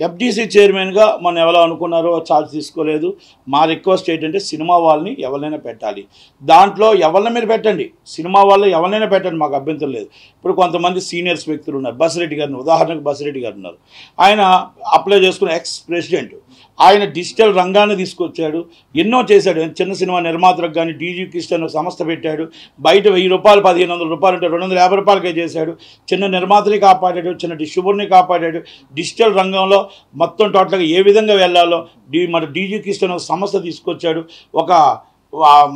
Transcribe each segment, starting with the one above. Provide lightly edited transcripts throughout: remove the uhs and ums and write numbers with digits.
FDC చైర్మన్గా మనం ఎవరో అనుకున్నారో ఛార్జ్ తీసుకోలేదు. మా రిక్వెస్ట్ ఏంటంటే సినిమా వాళ్ళని ఎవరినైనా పెట్టాలి, దాంట్లో ఎవరిని మీరు పెట్టండి, సినిమా వాళ్ళు ఎవరినైనా పెట్టండి, మాకు అభ్యంతరం లేదు. ఇప్పుడు కొంతమంది సీనియర్స్ వ్యక్తులు ఉన్నారు, బసిరెడ్డి గారిని ఉదాహరణకు బసిరెడ్డి గారు ఉన్నారు, ఆయన అప్లై చేసుకున్న ఎక్స్ ప్రెసిడెంట్, ఆయన డిజిటల్ రంగాన్ని తీసుకొచ్చాడు, ఎన్నో చేశాడు. చిన్న సినిమా నిర్మాతలకు కానీ డీజీ కిషన్ సంస్థ పెట్టాడు, బయట 1000 రూపాయలు 1500 రూపాయలు అంటే 250 రూపాయలకే చేశాడు. చిన్న నిర్మాతని కాపాడాడు, చిన్న డిస్ట్రిబ్యూటర్ని కాపాడాడు. డిజిటల్ రంగంలో మొత్తం టోటల్గా ఏ విధంగా వెళ్ళాలో మన డీజీ కిషన్ సంస్థ తీసుకొచ్చాడు. ఒక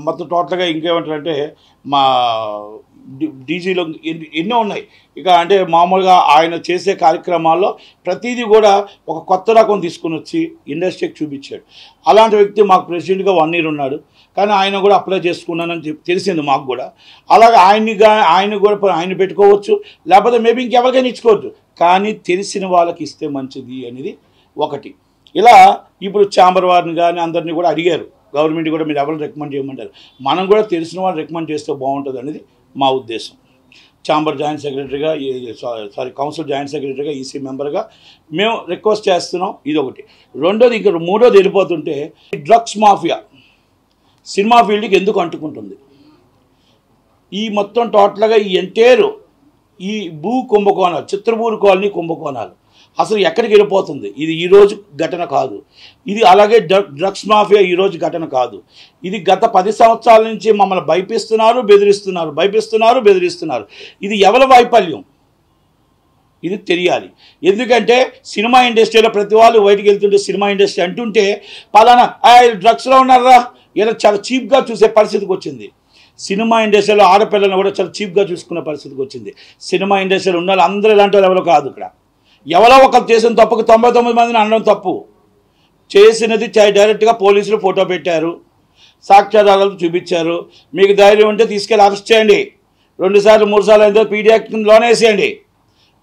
మొత్తం టోటల్గా ఇంకేమంటారంటే మా డీజీలో ఎన్నో ఉన్నాయి. ఇక అంటే మామూలుగా ఆయన చేసే కార్యక్రమాల్లో ప్రతిదీ కూడా ఒక కొత్త రకం తీసుకుని వచ్చి ఇండస్ట్రీకి చూపించాడు. అలాంటి వ్యక్తి మాకు ప్రెసిడెంట్గా 1 year ఉన్నాడు, కానీ ఆయన కూడా అప్లై చేసుకున్నానని తెలిసింది మాకు కూడా. అలాగే ఆయన కూడా ఆయన పెట్టుకోవచ్చు, లేకపోతే మేబీ ఇంకెవరికైనా ఇచ్చుకోవచ్చు, కానీ తెలిసిన వాళ్ళకి ఇస్తే మంచిది అనేది ఒకటి. ఇలా ఇప్పుడు ఛాంబర్ వారిని కానీ అందరినీ కూడా అడిగారు, గవర్నమెంట్ కూడా మీరు ఎవరు రికమెండ్ చేయమంటారు, మనం కూడా తెలిసిన వాళ్ళు రికమెండ్ చేస్తే బాగుంటుంది అనేది మా ఉద్దేశం. ఛాంబర్ జాయింట్ సెక్రటరీగా కౌన్సిల్ జాయింట్ సెక్రటరీగా ఈసీ మెంబర్గా మేము రిక్వెస్ట్ చేస్తున్నాం. ఇది ఒకటి. రెండోది, ఇంకా మూడోది వెళ్ళిపోతుంటే డ్రగ్స్ మాఫియా సినిమా ఫీల్డ్కి ఎందుకు అంటుకుంటుంది? ఈ మొత్తం టోటల్గా ఈ ఎంటైర్ ఈ భూ కుంభకోణాలు, చిత్రపూర్ కాలనీ కుంభకోణాలు అసలు ఎక్కడికి వెళ్ళిపోతుంది? ఇది ఈరోజు ఘటన కాదు, ఇది అలాగే డ్రగ్స్ మాఫియా ఈరోజు ఘటన కాదు. ఇది గత 10 సంవత్సరాల నుంచి మమ్మల్ని భయపిస్తున్నారు, బెదిరిస్తున్నారు. ఇది ఎవరి వైఫల్యం? ఇది తెలియాలి. ఎందుకంటే సినిమా ఇండస్ట్రీలో ప్రతి వాళ్ళు బయటికి వెళ్తుంటే సినిమా ఇండస్ట్రీ అంటుంటే పలానా డ్రగ్స్లో ఉన్నారా, ఇలా చాలా చీప్గా చూసే పరిస్థితికి వచ్చింది. సినిమా ఇండస్ట్రీలో ఆడపిల్లలను కూడా చాలా చీప్గా చూసుకునే పరిస్థితికి వచ్చింది. సినిమా ఇండస్ట్రీలో ఉన్న వాళ్ళు అందరూ ఇలాంటి వాళ్ళు ఎవరో కాదు. ఇక్కడ ఎవరో ఒకరు చేసిన తప్పుకు 99 మందిని అనడం తప్పు. చేసినది డైరెక్ట్గా పోలీసులు ఫోటో పెట్టారు, సాక్ష్యాధారాలు చూపించారు. మీకు ధైర్యం ఉంటే తీసుకెళ్ళి అరెస్ట్ చేయండి, 2 సార్లు 3 సార్లు అయితే పీడీ యాక్ట్ లోనే వేసేయండి.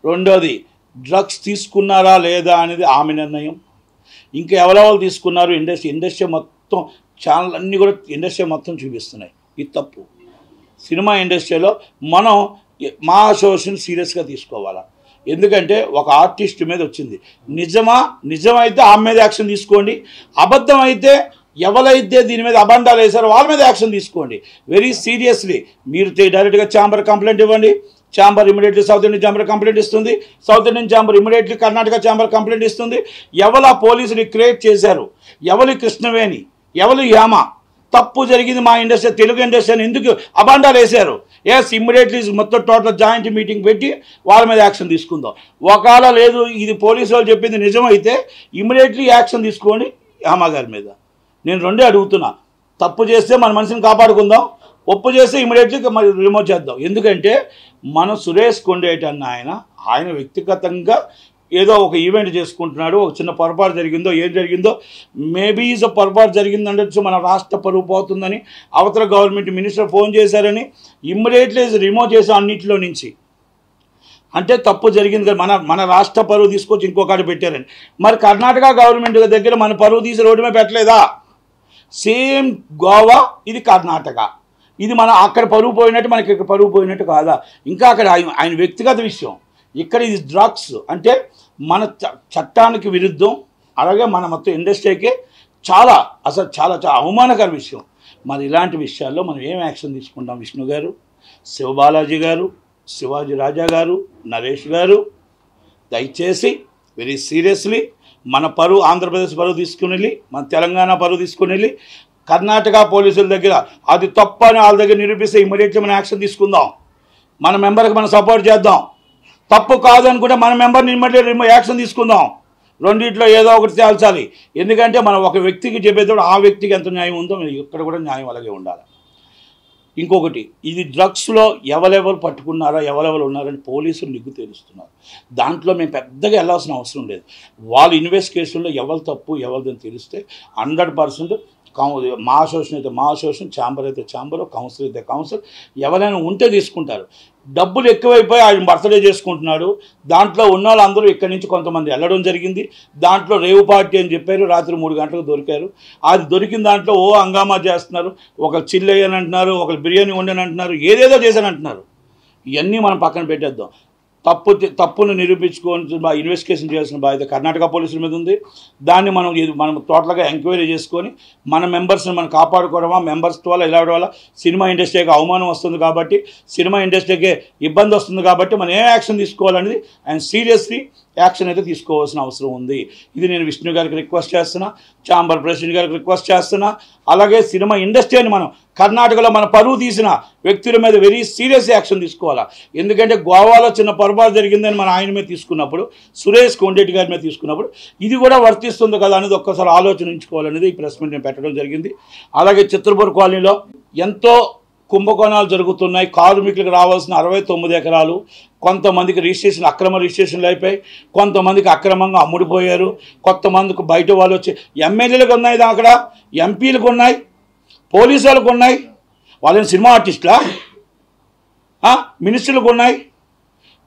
రెండోది, డ్రగ్స్ తీసుకున్నారా లేదా అనేది ఆమె నిర్ణయం. ఇంకా ఎవరెవరు తీసుకున్నారు ఇండస్ట్రీ మొత్తం ఛానల్ అన్నీ కూడా ఇండస్ట్రీ మొత్తం చూపిస్తున్నాయి. ఇది తప్పు. సినిమా ఇండస్ట్రీలో మనం మా అసోసియేషన్ సీరియస్గా తీసుకోవాలా. ఎందుకంటే ఒక ఆర్టిస్ట్ మీద వచ్చింది, నిజమైతే ఆమె మీద యాక్షన్ తీసుకోండి, అబద్ధం అయితే ఎవరైతే దీని మీద అబండాలు వేశారో వాళ్ళ మీద యాక్షన్ తీసుకోండి. వెరీ సీరియస్లీ మీరు డైరెక్ట్గా ఛాంబర్ కంప్లైంట్ ఇవ్వండి, chamber immediately south Indian chamber complaint ఇస్తుంది, south Indian chamber immediately Karnataka chamber complaint ఇస్తుంది. ఎవరు ఆ పోలీసుని క్రియేట్ చేశారు, ఎవరు కృష్ణవేణి, ఎవరు యామ, తప్పు జరిగింది మా ఇండస్ట్రీ, తెలుగు ఇండస్ట్రీని ఎందుకు అబాండాలు వేశారు, ఇమ్మీడియట్లీ మొత్తం టోటల్ జాయింట్ మీటింగ్ పెట్టి వాళ్ళ మీద యాక్షన్ తీసుకుందాం. ఒకవేళ లేదు ఇది పోలీసు వాళ్ళు చెప్పింది నిజమైతే ఇమ్మీడియట్లీ యాక్షన్ తీసుకోండి యామ గారి మీద. నేను రెండే అడుగుతున్నా, తప్పు చేస్తే మన మనిషిని కాపాడుకుందాం, ఒప్పు చేస్తే ఇమ్మీడియట్లీ రిమూవ్ చేద్దాం. ఎందుకంటే మనం సురేష్ కొండేటి అన్న ఆయన వ్యక్తిగతంగా ఏదో ఒక ఈవెంట్ చేసుకుంటున్నాడు, ఒక చిన్న పొరపాటు జరిగిందో ఏం జరిగిందో మేబీ పొరపాటు జరిగిందండొచ్చు, మన రాష్ట్ర పరువు పోతుందని అవతల గవర్నమెంట్ మినిస్టర్ ఫోన్ చేశారని ఇమ్మీడియట్లీ రిమూవ్ చేసాం అన్నింటిలో నుంచి. అంటే తప్పు జరిగింది కదా, మన రాష్ట్ర పరువు తీసుకొచ్చి ఇంకొకటి పెట్టారని. మరి కర్ణాటక గవర్నమెంట్ దగ్గర మన పరువు తీసి రోడ్డు మీద పెట్టలేదా? సేమ్ గోవా, ఇది కర్ణాటక, ఇది మన అక్కడ పరువు పోయినట్టు మనకి ఇక్కడ పరువు పోయినట్టు కాదా? ఇంకా అక్కడ ఆయన వ్యక్తిగత విషయం, ఇక్కడ ఇది డ్రగ్స్ అంటే మన చట్టానికి విరుద్ధం, అలాగే మన మొత్తం ఇండస్ట్రీకి అసలు చాలా అవమానకర విషయం. మరి ఇలాంటి విషయాల్లో మనం ఏం యాక్షన్ తీసుకుంటాం? విష్ణు గారు, శివబాలాజీ గారు, శివాజీ రాజా గారు, నరేష్ గారు, దయచేసి వెరీ సీరియస్లీ మన పరువు, ఆంధ్రప్రదేశ్ పరువు తీసుకుని వెళ్ళి, మన తెలంగాణ పరువు తీసుకుని వెళ్ళి కర్ణాటక పోలీసుల దగ్గర అది తప్పు అని వాళ్ళ దగ్గర నిరూపిస్తే ఇమ్మీడియట్లీ మనం యాక్షన్ తీసుకుందాం. మన మెంబర్కి మనం సపోర్ట్ చేద్దాం. తప్పు కాదు అనుకుంటే మన మెంబర్ని ఇమ్మీడియట్లీ యాక్షన్ తీసుకుందాం. రెండిట్లో ఏదో ఒకటి తేల్చాలి. ఎందుకంటే మనం ఒక వ్యక్తికి చెప్పేటప్పుడు ఆ వ్యక్తికి ఎంత న్యాయం ఉందో ఇక్కడ కూడా న్యాయం అలాగే ఉండాలి. ఇంకొకటి, ఇది డ్రగ్స్లో ఎవరెవరు పట్టుకున్నారా, ఎవరెవరు ఉన్నారని పోలీసులు నిగ్గు తేలుస్తున్నారు. దాంట్లో మేము పెద్దగా వెళ్ళాల్సిన అవసరం లేదు. వాళ్ళ ఇన్వెస్టిగేషన్లో ఎవరు తప్పు ఎవరిదని తెలిస్తే 100% మా అసోసియేషన్ అయితే మా అసోసియేషన్, ఛాంబర్ అయితే ఛాంబర్, కౌన్సిల్ అయితే కౌన్సిల్, ఎవరైనా ఉంటే తీసుకుంటారు. డబ్బులు ఎక్కువైపోయి ఆయన బర్త్డే చేసుకుంటున్నాడు. దాంట్లో ఉన్న వాళ్ళందరూ ఇక్కడి నుంచి కొంతమంది వెళ్ళడం జరిగింది. దాంట్లో రేవు పార్టీ అని చెప్పారు, రాత్రి 3 గంటలకు దొరికారు. అది దొరికిన దాంట్లో హంగామా చేస్తున్నారు, ఒకరు చిల్లయ్యని అంటున్నారు, ఒకరు బిర్యానీ వండని అంటున్నారు, ఏదేదో చేశాను అంటున్నారు. ఇవన్నీ మనం పక్కన పెట్టేద్దాం. తప్పును నిరూపించుకొని ఇన్వెస్టిగేషన్ చేయాల్సిన బాధ్యత కర్ణాటక పోలీసుల మీద ఉంది. దాన్ని మనం టోటల్గా ఎంక్వైరీ చేసుకొని మన మెంబర్స్ని మనం కాపాడుకోవడమా, మెంబర్స్ వల్ల ఇలా వల్ల సినిమా ఇండస్ట్రీకి అవమానం వస్తుంది కాబట్టి, సినిమా ఇండస్ట్రీకి ఇబ్బంది వస్తుంది కాబట్టి మనం ఏ యాక్షన్ తీసుకోవాలనేది అండ్ సీరియస్లీ యాక్షన్ అయితే తీసుకోవాల్సిన అవసరం ఉంది. ఇది నేను విష్ణు గారికి రిక్వెస్ట్ చేస్తున్నా, ఛాంబర్ ప్రెసిడెంట్ గారికి రిక్వెస్ట్ చేస్తున్నా. అలాగే సినిమా ఇండస్ట్రీని మనం కర్ణాటకలో మన పరువు తీసిన వ్యక్తుల మీద వెరీ సీరియస్ యాక్షన్ తీసుకోవాలా. ఎందుకంటే గోవాలో చిన్న పొరపాటు జరిగిందని మన ఆయన మీద తీసుకున్నప్పుడు, సురేష్ కొండెట్టి గారి మీద తీసుకున్నప్పుడు ఇది కూడా వర్తిస్తుంది కదా అనేది ఒక్కసారి ఆలోచించుకోవాలనేది ఈ ప్రెస్ మీట్ నేను పెట్టడం జరిగింది. అలాగే చిత్రపూర్ కాలనీలో ఎంతో కుంభకోణాలు జరుగుతున్నాయి. కార్మికులకు రావాల్సిన 69 ఎకరాలు కొంతమందికి రిజిస్ట్రేషన్ అక్రమ రిజిస్ట్రేషన్లు అయిపోయి, కొంతమందికి అక్రమంగా అమ్ముడిపోయారు, కొంతమందికి బయట వాళ్ళు వచ్చి ఎమ్మెల్యేలకు ఉన్నాయి, అక్కడ ఎంపీలకు ఉన్నాయి, పోలీసు వాళ్ళకు ఉన్నాయి, వాళ్ళని సినిమా ఆర్టిస్టులా, మినిస్టర్లకు ఉన్నాయి,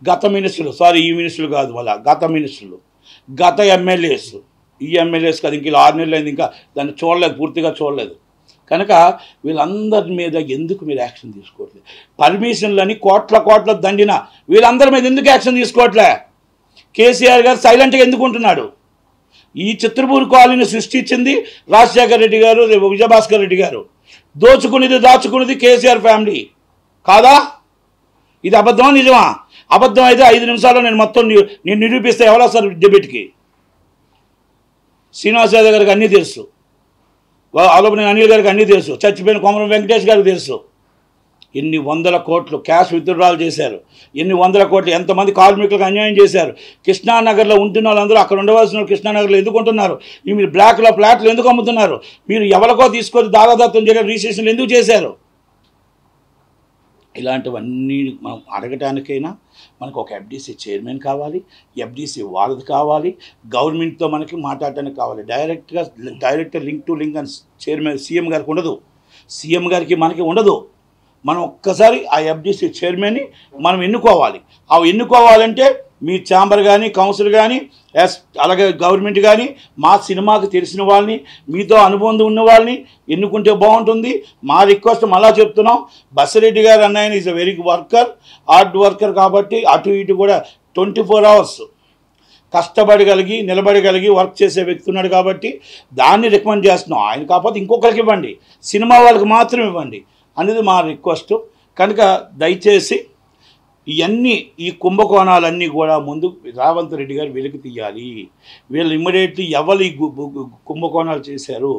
గత మినిస్టర్లు, సారీ ఈ మినిస్టర్లు కాదు, వాళ్ళ గత మినిస్టర్లు, గత ఎమ్మెల్యేస్, ఈ ఎమ్మెల్యేస్ కాదు, ఇంక 6 నెలలు అయింది, ఇంకా దాన్ని చూడలేదు, పూర్తిగా చూడలేదు. కనుక వీళ్ళందరి మీద ఎందుకు మీరు యాక్షన్ తీసుకోవట్లేదు? పర్మిషన్లని కోట్ల దండిన వీళ్ళందరి మీద ఎందుకు యాక్షన్ తీసుకోవట్లే? కేసీఆర్ గారు సైలెంట్గా ఎందుకు ఉంటున్నాడు? ఈ చిత్రపూర్ కాలనీని సృష్టించింది రాజశేఖర రెడ్డి గారు, విజయభాస్కర్ రెడ్డి గారు. దాచుకున్నది కేసీఆర్ ఫ్యామిలీ కాదా? ఇది అబద్ధమా నిజమా? అబద్ధం అయితే 5 నిమిషాల్లో నేను మొత్తం నేను నిరూపిస్తే ఎవరో సార్ డిబేట్కి. శ్రీనివాస్ యాదవ్ గారికి అన్నీ తెలుసు, ఆలోపన అనిల్ గారికి అన్నీ తెలుసు, చచ్చిపోయిన కొమరం వెంకటేష్ గారికి తెలుసు. ఎన్ని వందల కోట్లు క్యాష్ విత్డ్రాల్ చేశారు, ఎన్ని వందల కోట్లు ఎంతమంది కార్మికులకు అన్యాయం చేశారు. కృష్ణానగర్లో ఉంటున్న వాళ్ళందరూ అక్కడ ఉండవలసిన కృష్ణానగర్లో ఎందుకు ఉంటున్నారు? మీరు బ్లాక్లో ఫ్లాట్లు ఎందుకు అమ్ముతున్నారు? మీరు ఎవరికో తీసుకొని దారాదత్తం చేయడం రిజిస్ట్రేషన్లు ఎందుకు చేశారు? ఇలాంటివన్నీ మనం అడగటానికైనా మనకు ఒక ఎఫ్డీసీ చైర్మన్ కావాలి, ఎఫ్డీసీ వాళ్ళది కావాలి, గవర్నమెంట్తో మనకి మాట్లాడటానికి కావాలి. డైరెక్ట్ లింక్ టు లింక్ అని చైర్మన్ సీఎం గారికి ఉండదు, సీఎం గారికి మనకి ఉండదు. మనం ఒక్కసారి ఆ ఎఫ్డీసీ చైర్మన్ని మనం ఎన్నుకోవాలి. అవి ఎన్నుకోవాలంటే మీ ఛాంబర్ కానీ, కౌన్సిల్ కానీ, అలాగే గవర్నమెంట్ కానీ మా సినిమాకి తెలిసిన వాళ్ళని, మీతో అనుబంధం ఉన్న వాళ్ళని ఎన్నుకుంటే బాగుంటుంది. మా రిక్వెస్ట్ మళ్ళా చెప్తున్నాం, బసిరెడ్డి గారు అన్నయ్య is a very hard worker కాబట్టి అటు ఇటు కూడా 24 hours కష్టపడగలిగి నిలబడగలిగి వర్క్ చేసే వ్యక్తి ఉన్నాడు కాబట్టి దాన్ని రికమెండ్ చేస్తున్నాం. ఆయన కాకపోతే ఇంకొకరికి ఇవ్వండి, సినిమా వాళ్ళకి మాత్రం ఇవ్వండి అనేది మా రిక్వెస్ట్. కనుక దయచేసి ఈ కుంభకోణాలన్నీ కూడా ముందు రేవంత్ రెడ్డి గారు వెలికి తీయాలి. వీళ్ళు ఇమ్మీడియట్లీ ఎవరు ఈ కుంభకోణాలు చేశారు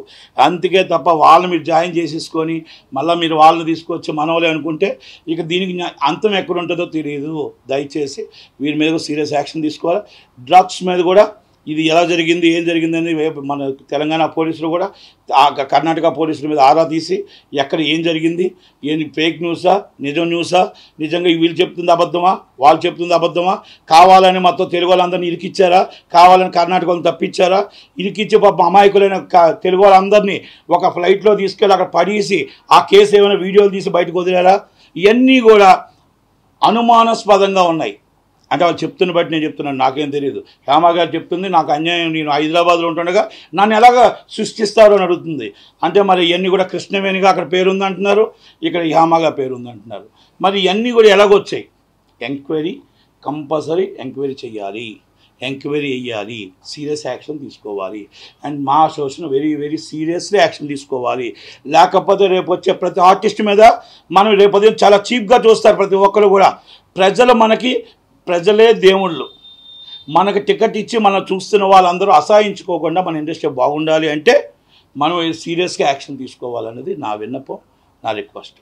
అందుకే తప్ప వాళ్ళని మీరు జాయిన్ చేసేసుకొని మళ్ళీ మీరు వాళ్ళని తీసుకొచ్చి మనవలే అనుకుంటే ఇక దీనికి అంతం ఎక్కడ ఉంటుందో తెలియదు. దయచేసి వీరి మీద సీరియస్ యాక్షన్ తీసుకోవాలి. డ్రగ్స్ మీద కూడా ఇది ఎలా జరిగింది, ఏం జరిగిందని మన తెలంగాణ పోలీసులు కూడా కర్ణాటక పోలీసుల మీద ఆరా తీసి ఎక్కడ ఏం జరిగింది, ఏంది ఫేక్ న్యూసా, నిజం న్యూసా, నిజంగా వీళ్ళు చెప్తుంది అబద్ధమా, వాళ్ళు చెప్తుంది అబద్ధమా, కావాలని మొత్తం తెలుగు వాళ్ళందరినీ ఇరికిచ్చారా, కావాలని కర్ణాటక వాళ్ళని తప్పించారా, ఇరికిచ్చి పాప అమాయకులైన తెలుగు వాళ్ళందరినీ ఒక ఫ్లైట్లో తీసుకెళ్ళి అక్కడ పడేసి ఆ కేసు ఏమైనా వీడియోలు తీసి బయటకు వదిలేరా, ఇవన్నీ కూడా అనుమానాస్పదంగా ఉన్నాయి. అంటే వాళ్ళు చెప్తున్న బట్టి నేను చెప్తున్నాను, నాకేం తెలియదు. హేమ గారు చెప్తుంది నాకు అన్యాయం, నేను హైదరాబాద్లో ఉంటుండగా నన్ను ఎలాగ సృష్టిస్తారు అని అడుగుతుంది. అంటే మరి ఇవన్నీ కూడా కృష్ణవేణిగా అక్కడ పేరుంది అంటున్నారు, ఇక్కడ హేమగా పేరుంది అంటున్నారు. మరి ఇవన్నీ కూడా ఎలాగొచ్చాయి? ఎంక్వైరీ కంపల్సరీ ఎంక్వైరీ చేయాలి, ఎంక్వైరీ వేయాలి, సీరియస్ యాక్షన్ తీసుకోవాలి. అండ్ మా అసోసియేషన్ వెరీ సీరియస్లీ యాక్షన్ తీసుకోవాలి. లేకపోతే రేపు వచ్చే ప్రతి ఆర్టిస్ట్ మీద మనం రేపు చాలా చీప్గా చూస్తారు ప్రతి ఒక్కరు కూడా. ప్రజలే దేవుళ్ళు, మనకు టికెట్ ఇచ్చి మనం చూస్తున్న వాళ్ళందరూ అసహించుకోకుండా మన ఇండస్ట్రీ బాగుండాలి అంటే మనం సీరియస్గా యాక్షన్ తీసుకోవాలన్నది నా విన్నపం, నా రిక్వెస్ట్.